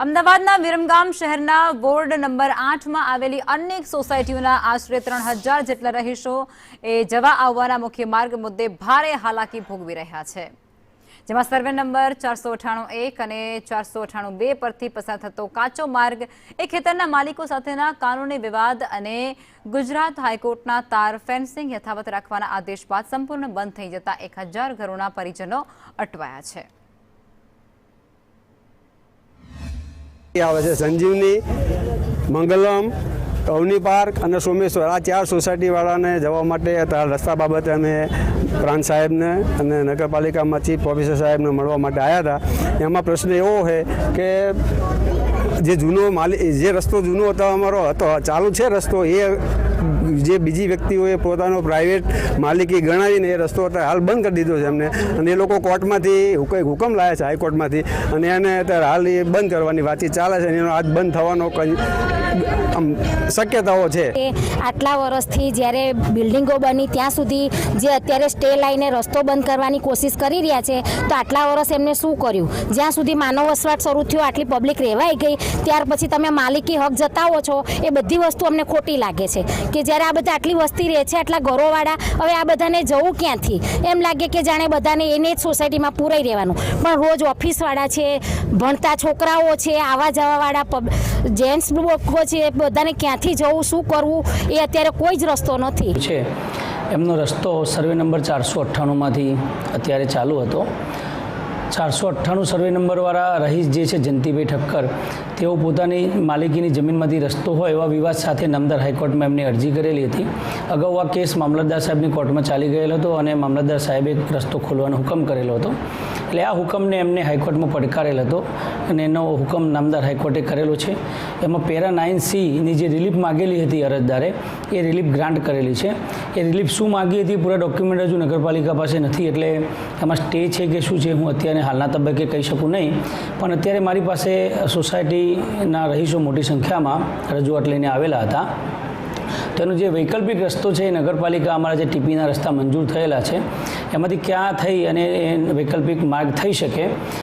અમદાવાદના વિરમગામ શહેરના ward number 8માં આવેલી અનેક સોસાયટીઓના આશરે 3000 જેટલા રહીશો જવા આવવાના મુખ્ય માર્ગ મુદ્દે ભારે હાલાકી ભોગવી રહ્યા છે, જેમાં સર્વે નંબર 498 અને 498-2 પરથી પસાર થતો કાચો માર્ગ એ ખેતરના માલિકો સાથેના કાનૂની વિવાદ અને ગુજરાત હાઈકોર્ટના તાર ફેન્સિંગ યથાવત રાખવાના આદેશ બાદ સંપૂર્ણ બંધ થઈ જતા 1000 ઘરોના પરિજનો અટવાયા છે। આવે છે સંજીવની, મંગલમ, અવની પાર્ક અને સોમેશ્વર, આ 4 સોસાયટીવાળાને જવા માટે રસ્તા બાબતે અમે પ્રાંત સાહેબને અને નગરપાલિકામાં ચીફ ઓફિસર સાહેબને મળવા માટે આવ્યા હતા। એમાં પ્રશ્ન એવો છે કે જે રસ્તો જૂનો હતો અમારો ચાલુ છે રસ્તો, એ જે બીજી વ્યક્તિઓએ પોતાનો પ્રાઇવેટ માલિકી ગણાવીને એ રસ્તો હાલ બંધ કરી દીધો છે એમને, અને એ લોકો કોર્ટમાંથી હુકમ લાવ્યા છે હાઈકોર્ટમાંથી, અને એને અત્યારે હાલ એ બંધ કરવાની વાતચીત ચાલે છે, અને એનો આજ બંધ થવાનો શક્યતાઓ છે। આટલા વર્ષથી જ્યારે બિલ્ડિંગો બની ત્યાં સુધી જે અત્યારે સ્ટે લાઈને રસ્તો બંધ કરવાની કોશિશ કરી રહ્યા છે, તો આટલા વર્ષ એમને શું કર્યું? જ્યાં સુધી માનવ વસવાટ શરૂ થયો, આટલી પબ્લિક રહેવાઈ ગઈ, ત્યાર પછી તમે માલિકી હક જતાવો છો, એ બધી વસ્તુ અમને ખોટી લાગે છે કે જ્યારે આ બધા આટલી વસ્તી રહે છે, આટલા ઘરોવાળા, હવે આ બધાને જવું ક્યાંથી? એમ લાગે કે જાણે બધાને એને જ સોસાયટીમાં પૂરાઈ રહેવાનું, પણ રોજ ઓફિસવાળા છે, ભણતા છોકરાઓ છે, આવા જવાવાળા જેન્ટ્સ લોકો છે, બધાને ક્યાંથી જવું, શું કરવું, એ અત્યારે કોઈ જ રસ્તો નથી છે। એમનો રસ્તો સર્વે નંબર 498માંથી અત્યારે ચાલુ હતો। 498 સર્વે નંબરવાળા રહીશ જે છે જયંતિભાઈ ઠક્કર, તેઓ પોતાની માલિકીની જમીનમાંથી રસ્તો હોય એવા વિવાદ સાથે નામદાર હાઈકોર્ટમાં એમની અરજી કરેલી હતી। અગાઉ આ કેસ મામલતદાર સાહેબની કોર્ટમાં ચાલી ગયેલો હતો અને મામલતદાર સાહેબે રસ્તો ખોલવાનો હુકમ કરેલો હતો, એટલે આ હુકમને એમને હાઈકોર્ટમાં પડકારેલ હતો અને એનો હુકમ નામદાર હાઈકોર્ટે કરેલો છે। એમાં પેરા 9C ની જે રિલીફ માગેલી હતી અરજદારે, એ રિલીફ ગ્રાન્ટ કરેલી છે। એ રિલીફ શું માગી હતી, પૂરા ડોક્યુમેન્ટ હજુ નગરપાલિકા પાસે નથી, એટલે એમાં સ્ટે છે કે શું છે હું અત્યારે હાલના તબક્કે કહી શકું નહીં, પણ અત્યારે મારી પાસે સોસાયટીના રહીશો મોટી સંખ્યામાં રજૂઆત લઈને આવેલા હતા। તેનો જે વૈકલ્પિક રસ્તો છે એ નગરપાલિકા અમારા જે ટીપીના રસ્તા મંજૂર થયેલા છે એમાંથી ક્યાં થઈ અને વૈકલ્પિક માર્ગ થઈ શકે